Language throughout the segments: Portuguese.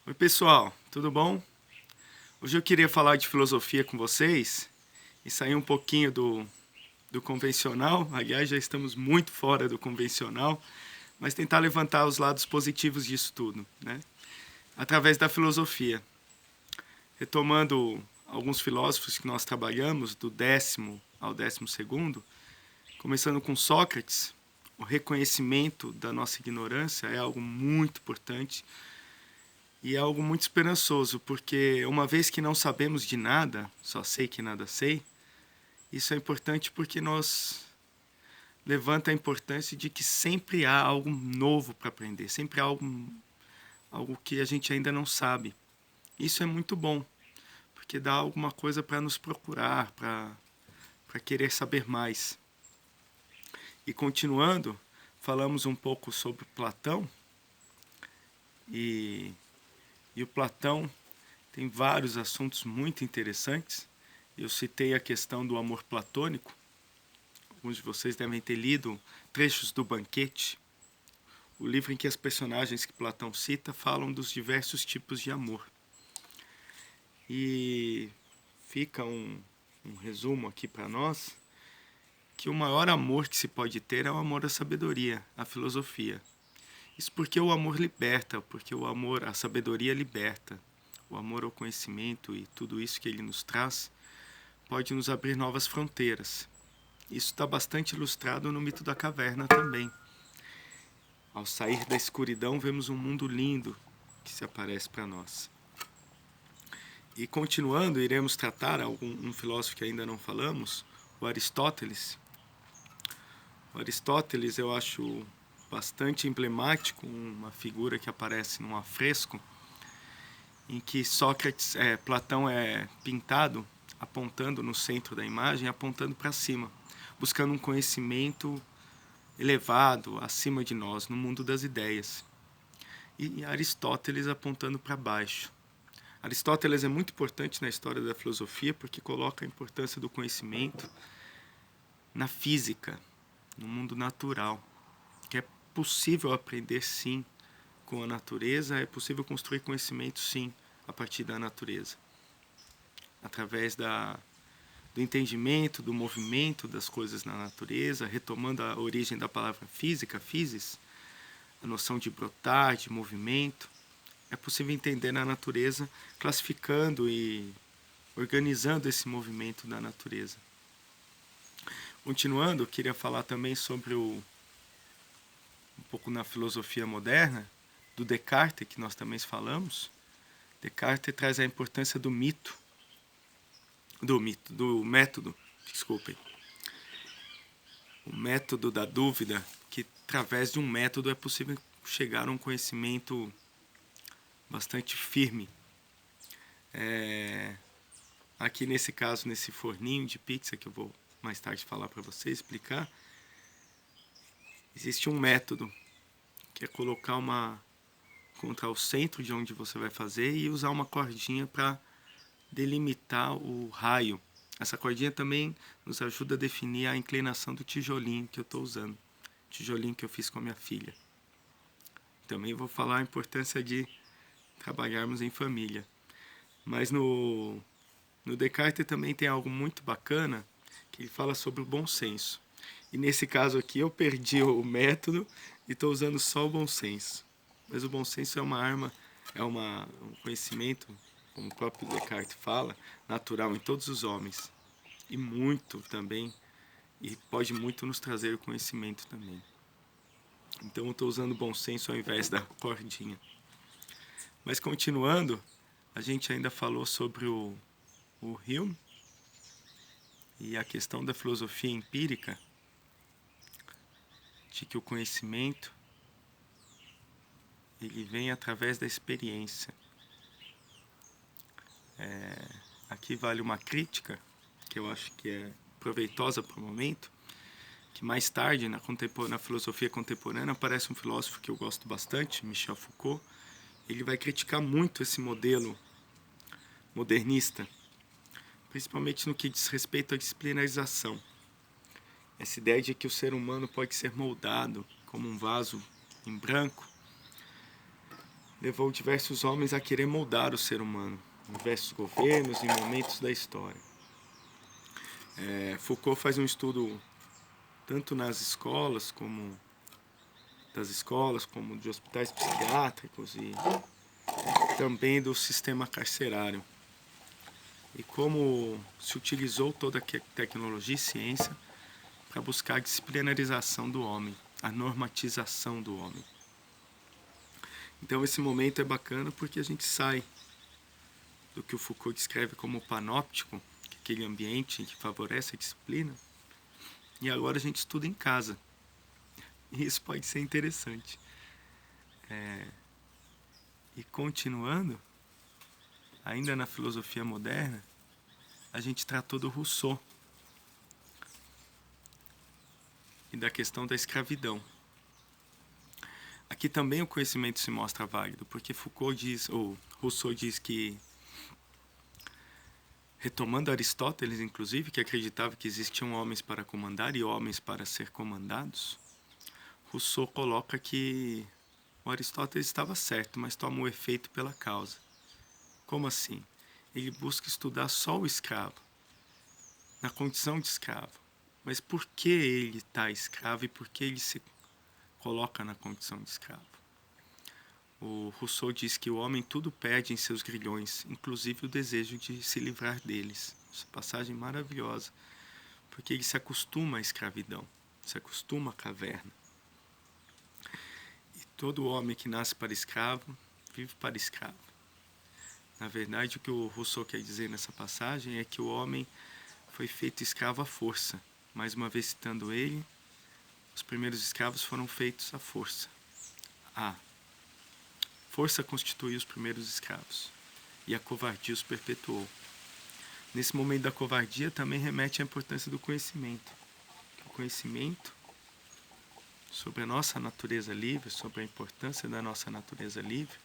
Oi, pessoal, tudo bom? Hoje eu queria falar de filosofia com vocês e sair um pouquinho do convencional. Aliás, já estamos muito fora do convencional, mas tentar levantar os lados positivos disso tudo, né? Através da filosofia. Retomando alguns filósofos que nós trabalhamos, do 10º ao 12º, começando com Sócrates, o reconhecimento da nossa ignorância é algo muito importante. E é algo muito esperançoso, porque uma vez que não sabemos de nada, só sei que nada sei, isso é importante porque nos levanta a importância de que sempre há algo novo para aprender, sempre há algo que a gente ainda não sabe. Isso é muito bom, porque dá alguma coisa para nos procurar, para querer saber mais. E continuando, falamos um pouco sobre Platão, e, e o Platão tem vários assuntos muito interessantes. Eu citei a questão do amor platônico. Alguns de vocês devem ter lido trechos do Banquete, o livro em que as personagens que Platão cita falam dos diversos tipos de amor. E fica um resumo aqui para nós, que o maior amor que se pode ter é o amor à sabedoria, à filosofia. Isso porque o amor liberta, porque o amor à sabedoria liberta. O amor ao conhecimento e tudo isso que ele nos traz pode nos abrir novas fronteiras. Isso está bastante ilustrado no mito da caverna também. Ao sair da escuridão, vemos um mundo lindo que se aparece para nós. E continuando, iremos tratar um filósofo que ainda não falamos, o Aristóteles. O Aristóteles eu acho bastante emblemático, uma figura que aparece num afresco, em que Platão é pintado apontando no centro da imagem, apontando para cima, buscando um conhecimento elevado acima de nós, no mundo das ideias. E Aristóteles apontando para baixo. Aristóteles é muito importante na história da filosofia porque coloca a importância do conhecimento na física, no mundo natural, que é possível aprender sim com a natureza, é possível construir conhecimento sim a partir da natureza, através do entendimento, do movimento das coisas na natureza, retomando a origem da palavra física, physis, a noção de brotar, de movimento. É possível entender na natureza, classificando e organizando esse movimento da natureza. Continuando, eu queria falar também sobre um pouco na filosofia moderna, do Descartes, que nós também falamos. Descartes traz a importância do método, desculpem. O método da dúvida, que através de um método é possível chegar a um conhecimento bastante firme. Aqui nesse caso, nesse forninho de pizza, que eu vou mais tarde falar para vocês, explicar, existe um método, que é colocar contra o centro de onde você vai fazer e usar uma cordinha para delimitar o raio. Essa cordinha também nos ajuda a definir a inclinação do tijolinho que eu estou usando. Tijolinho que eu fiz com a minha filha. Também vou falar a importância de trabalharmos em família. Mas no Descartes também tem algo muito bacana, que ele fala sobre o bom senso. E nesse caso aqui eu perdi o método e estou usando só o bom senso. Mas o bom senso é uma arma, um conhecimento, como o próprio Descartes fala, natural em todos os homens. E muito também, e pode muito nos trazer o conhecimento também. Então eu estou usando o bom senso ao invés da cordinha. Mas continuando, a gente ainda falou sobre o Hume e a questão da filosofia empírica, de que o conhecimento ele vem através da experiência. Aqui vale uma crítica, que eu acho que é proveitosa para o momento, que mais tarde, na filosofia contemporânea, aparece um filósofo que eu gosto bastante, Michel Foucault. Ele vai criticar muito esse modelo modernista, principalmente no que diz respeito à disciplinarização. Essa ideia de que o ser humano pode ser moldado como um vaso em branco levou diversos homens a querer moldar o ser humano, em diversos governos e momentos da história. Foucault faz um estudo tanto nas escolas como de hospitais psiquiátricos e também do sistema carcerário. E como se utilizou toda a tecnologia e ciência para buscar a disciplinarização do homem, a normatização do homem. Então esse momento é bacana porque a gente sai do que o Foucault descreve como panóptico, aquele ambiente que favorece a disciplina, e agora a gente estuda em casa. E isso pode ser interessante. E continuando, ainda na filosofia moderna, a gente tratou do Rousseau e da questão da escravidão. Aqui também o conhecimento se mostra válido, porque Rousseau diz que, retomando Aristóteles, inclusive, que acreditava que existiam homens para comandar e homens para ser comandados, Rousseau coloca que o Aristóteles estava certo, mas toma o efeito pela causa. Como assim? Ele busca estudar só o escravo, na condição de escravo. Mas por que ele está escravo e por que ele se coloca na condição de escravo? O Rousseau diz que o homem tudo perde em seus grilhões, inclusive o desejo de se livrar deles. Essa passagem maravilhosa, porque ele se acostuma à escravidão, se acostuma à caverna. E todo homem que nasce para escravo, vive para escravo. Na verdade, o que o Rousseau quer dizer nessa passagem é que o homem foi feito escravo à força. Mais uma vez citando ele, os primeiros escravos foram feitos à força. A força constituiu os primeiros escravos e a covardia os perpetuou. Nesse momento da covardia também remete à importância do conhecimento. O conhecimento sobre a nossa natureza livre, sobre a importância da nossa natureza livre,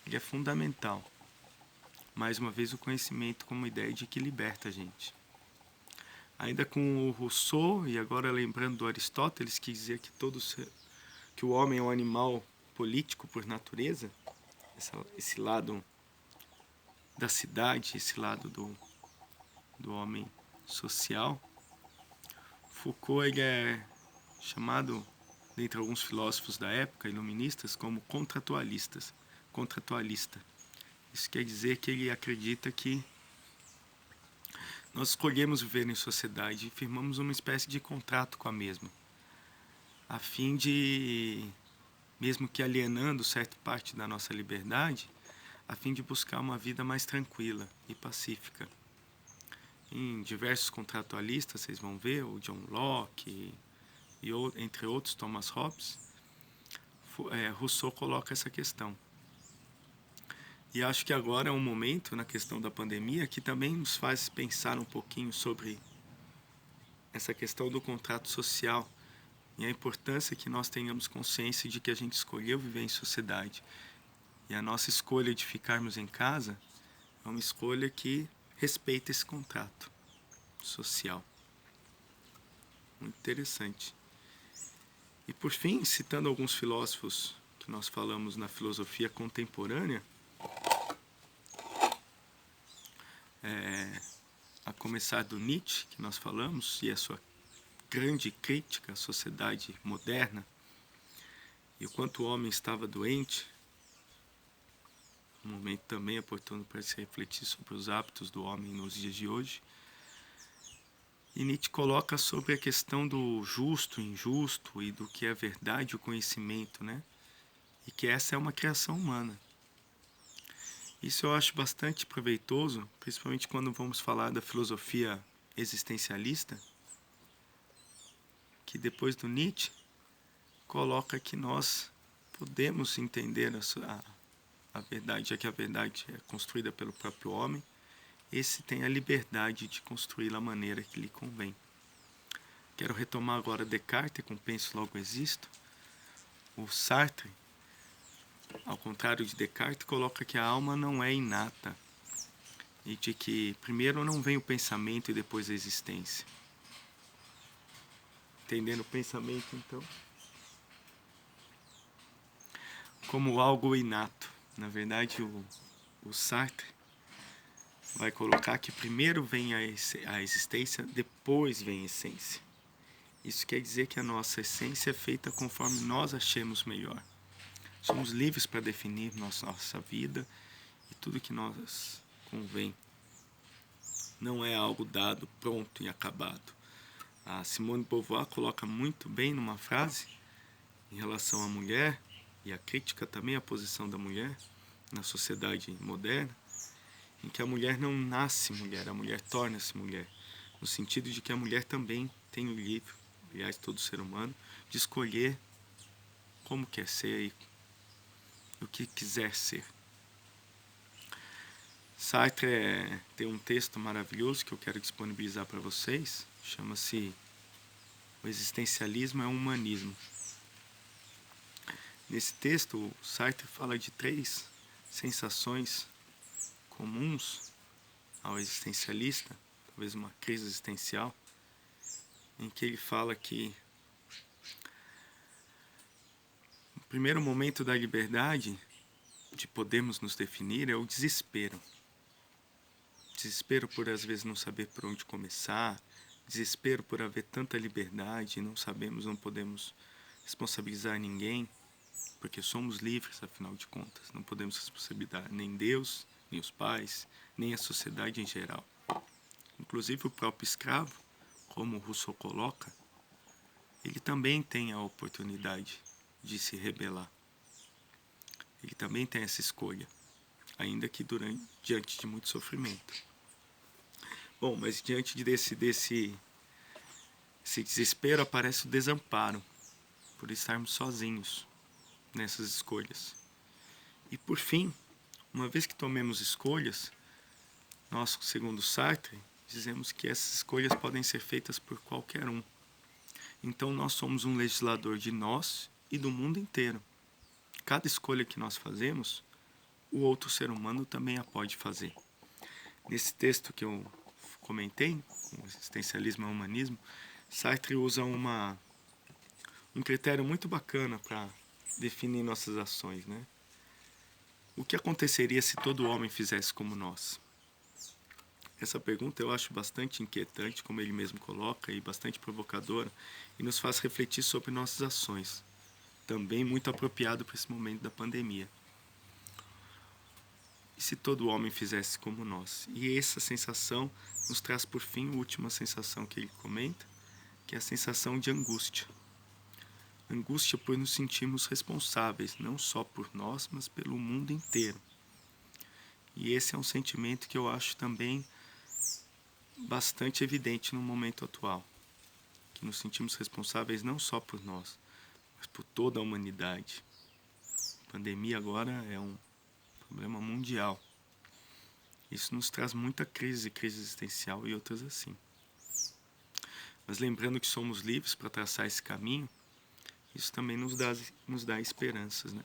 ele é fundamental. Mais uma vez, o conhecimento como ideia de que liberta a gente. Ainda com o Rousseau, e agora lembrando do Aristóteles, que dizia que o homem é um animal político por natureza, esse lado da cidade, esse lado do homem social, Foucault ele é chamado, dentre alguns filósofos da época, iluministas, como contratualista. Isso quer dizer que ele acredita que nós escolhemos viver em sociedade e firmamos uma espécie de contrato com a mesma, a fim de, mesmo que alienando certa parte da nossa liberdade, a fim de buscar uma vida mais tranquila e pacífica. Em diversos contratualistas, vocês vão ver, o John Locke e entre outros, Thomas Hobbes, Rousseau coloca essa questão. E acho que agora é um momento, na questão da pandemia, que também nos faz pensar um pouquinho sobre essa questão do contrato social e a importância que nós tenhamos consciência de que a gente escolheu viver em sociedade. E a nossa escolha de ficarmos em casa é uma escolha que respeita esse contrato social. Muito interessante. E por fim, citando alguns filósofos que nós falamos na filosofia contemporânea, a começar do Nietzsche, que nós falamos, e a sua grande crítica à sociedade moderna, e o quanto o homem estava doente, um momento também oportuno para se refletir sobre os hábitos do homem nos dias de hoje. E Nietzsche coloca sobre a questão do justo, injusto e do que é verdade, o conhecimento, né? E que essa é uma criação humana. Isso eu acho bastante proveitoso, principalmente quando vamos falar da filosofia existencialista, que depois do Nietzsche coloca que nós podemos entender a verdade, já que a verdade é construída pelo próprio homem, esse tem a liberdade de construí-la da maneira que lhe convém. Quero retomar agora Descartes com Penso Logo Existo. O Sartre, ao contrário de Descartes, coloca que a alma não é inata e de que primeiro não vem o pensamento e depois a existência. Entendendo o pensamento, então, como algo inato. Na verdade, o Sartre vai colocar que primeiro vem a existência, depois vem a essência. Isso quer dizer que a nossa essência é feita conforme nós achemos melhor. Somos livres para definir nossa vida e tudo que nos convém. Não é algo dado, pronto e acabado. A Simone de Beauvoir coloca muito bem numa frase em relação à mulher, e a crítica também à posição da mulher na sociedade moderna, em que a mulher não nasce mulher, a mulher torna-se mulher, no sentido de que a mulher também tem o livre, aliás, todo ser humano, de escolher como quer ser e o que quiser ser. Sartre tem um texto maravilhoso que eu quero disponibilizar para vocês, chama-se O Existencialismo é o Humanismo. Nesse texto, Sartre fala de 3 sensações comuns ao existencialista, talvez uma crise existencial, em que ele fala que o primeiro momento da liberdade de podermos nos definir é o desespero. Desespero por às vezes não saber por onde começar, desespero por haver tanta liberdade e não sabemos, não podemos responsabilizar ninguém, porque somos livres, afinal de contas. Não podemos responsabilizar nem Deus, nem os pais, nem a sociedade em geral. Inclusive o próprio escravo, como Rousseau coloca, ele também tem a oportunidade de se rebelar. Ele também tem essa escolha, ainda que diante de muito sofrimento. Bom, mas diante desse desespero aparece o desamparo, por estarmos sozinhos nessas escolhas. E por fim, uma vez que tomemos escolhas, nós, segundo Sartre, dizemos que essas escolhas podem ser feitas por qualquer um. Então nós somos um legislador de nós e do mundo inteiro. Cada escolha que nós fazemos, o outro ser humano também a pode fazer. Nesse texto que eu comentei, o Existencialismo e o Humanismo, Sartre usa um critério muito bacana para definir nossas ações, né? O que aconteceria se todo homem fizesse como nós? Essa pergunta eu acho bastante inquietante, como ele mesmo coloca, e bastante provocadora, e nos faz refletir sobre nossas ações. Também muito apropriado para esse momento da pandemia. E se todo homem fizesse como nós? E essa sensação nos traz, por fim, a última sensação que ele comenta, que é a sensação de angústia. Angústia por nos sentirmos responsáveis, não só por nós, mas pelo mundo inteiro. E esse é um sentimento que eu acho também bastante evidente no momento atual. Que nos sentimos responsáveis não só por nós, mas por toda a humanidade. A pandemia agora é um problema mundial. Isso nos traz muita crise existencial e outras assim. Mas lembrando que somos livres para traçar esse caminho, isso também nos dá esperanças, né?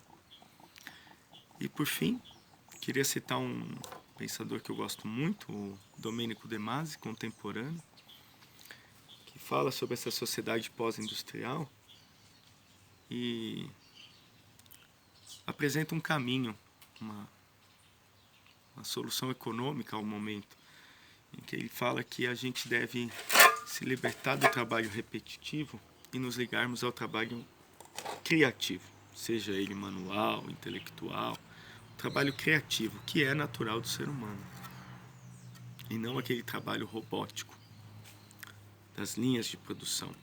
E por fim, queria citar um pensador que eu gosto muito, o Domenico De Masi, contemporâneo, que fala sobre essa sociedade pós-industrial e apresenta um caminho, uma solução econômica ao momento, em que ele fala que a gente deve se libertar do trabalho repetitivo e nos ligarmos ao trabalho criativo, seja ele manual, intelectual, trabalho criativo, que é natural do ser humano, e não aquele trabalho robótico das linhas de produção.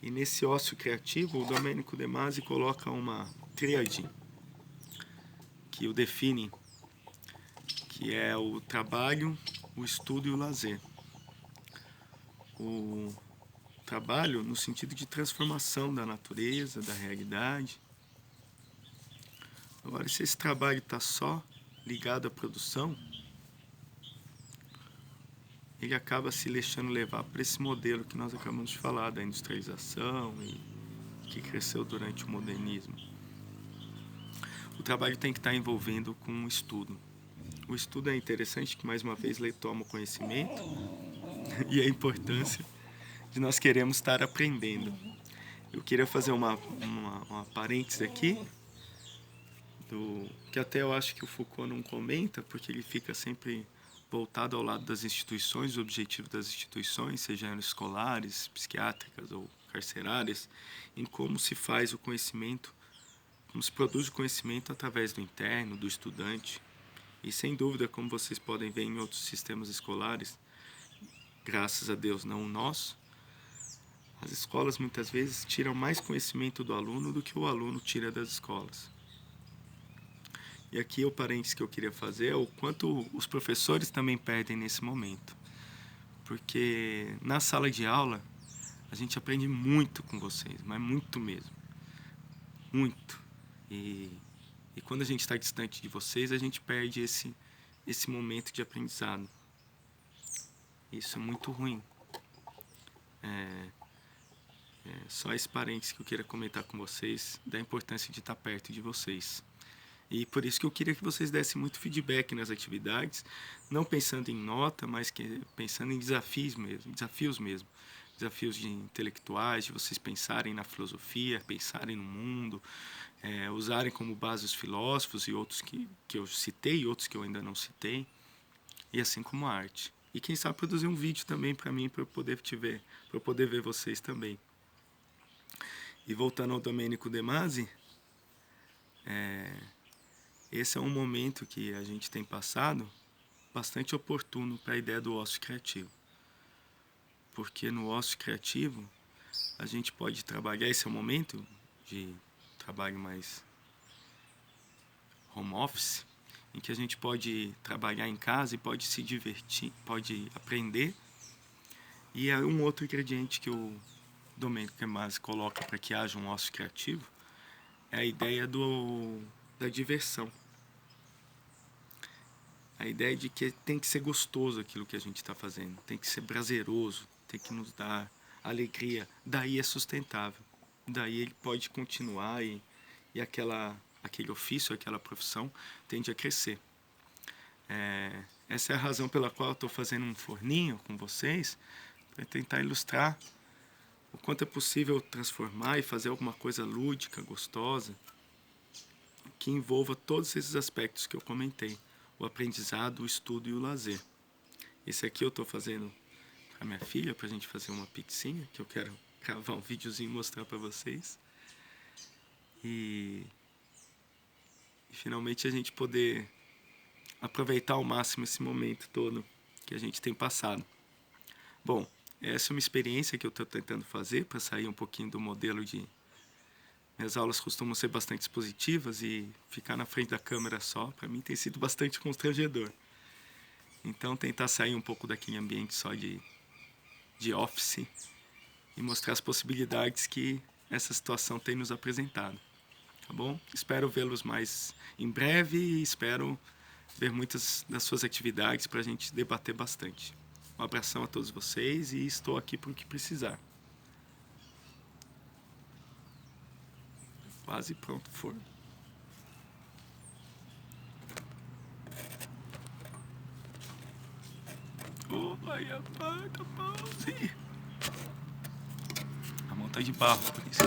E nesse ócio criativo, o Domenico De Masi coloca uma tríade que o define, que é o trabalho, o estudo e o lazer. O trabalho no sentido de transformação da natureza, da realidade. Agora, se esse trabalho está só ligado à produção, ele acaba se deixando levar para esse modelo que nós acabamos de falar, da industrialização e que cresceu durante o modernismo. O trabalho tem que estar envolvendo com o estudo. O estudo é interessante que, mais uma vez, ele toma o conhecimento e a importância de nós queremos estar aprendendo. Eu queria fazer uma parêntese aqui, que até eu acho que o Foucault não comenta, porque ele fica sempre voltado ao lado das instituições, o objetivo das instituições, sejam escolares, psiquiátricas ou carcerárias, em como se faz o conhecimento, como se produz o conhecimento através do interno, do estudante. E sem dúvida, como vocês podem ver em outros sistemas escolares, graças a Deus não o nosso, as escolas muitas vezes tiram mais conhecimento do aluno do que o aluno tira das escolas. E aqui o parênteses que eu queria fazer é o quanto os professores também perdem nesse momento. Porque na sala de aula a gente aprende muito com vocês, mas muito mesmo. Muito. E quando a gente está distante de vocês, a gente perde esse momento de aprendizado. Isso é muito ruim. Só esse parênteses que eu queria comentar com vocês da importância de estar perto de vocês. E por isso que eu queria que vocês dessem muito feedback nas atividades, não pensando em nota, mas pensando em desafios mesmo. Desafios de intelectuais, de vocês pensarem na filosofia, pensarem no mundo, usarem como base os filósofos e outros que eu citei e outros que eu ainda não citei, e assim como a arte. E quem sabe produzir um vídeo também para mim, para eu poder te ver, para eu poder ver vocês também. E voltando ao Domênico De Masi, esse é um momento que a gente tem passado bastante oportuno para a ideia do ócio criativo. Porque no ócio criativo a gente pode trabalhar, esse é um momento de trabalho mais home office, em que a gente pode trabalhar em casa e pode se divertir, pode aprender. E é um outro ingrediente que o Domênico De Masi coloca para que haja um ócio criativo, é a ideia da diversão. A ideia de que tem que ser gostoso aquilo que a gente está fazendo, tem que ser prazeroso, tem que nos dar alegria. Daí é sustentável. Daí ele pode continuar e aquele ofício, aquela profissão tende a crescer. Essa é a razão pela qual eu estou fazendo um forninho com vocês, para tentar ilustrar o quanto é possível transformar e fazer alguma coisa lúdica, gostosa, que envolva todos esses aspectos que eu comentei: o aprendizado, o estudo e o lazer. Esse aqui eu estou fazendo para minha filha, para a gente fazer uma pizzinha, que eu quero gravar um videozinho e mostrar para vocês. E finalmente a gente poder aproveitar ao máximo esse momento todo que a gente tem passado. Bom, essa é uma experiência que eu estou tentando fazer para sair um pouquinho do modelo de... Minhas aulas costumam ser bastante expositivas e ficar na frente da câmera só, para mim, tem sido bastante constrangedor. Então, tentar sair um pouco daquele ambiente só de office e mostrar as possibilidades que essa situação tem nos apresentado. Tá bom? Espero vê-los mais em breve e espero ver muitas das suas atividades para a gente debater bastante. Um abração a todos vocês e estou aqui para o que precisar. Quase pronto o forno. Vai, apaga, pause. A mão tá de barro, por isso.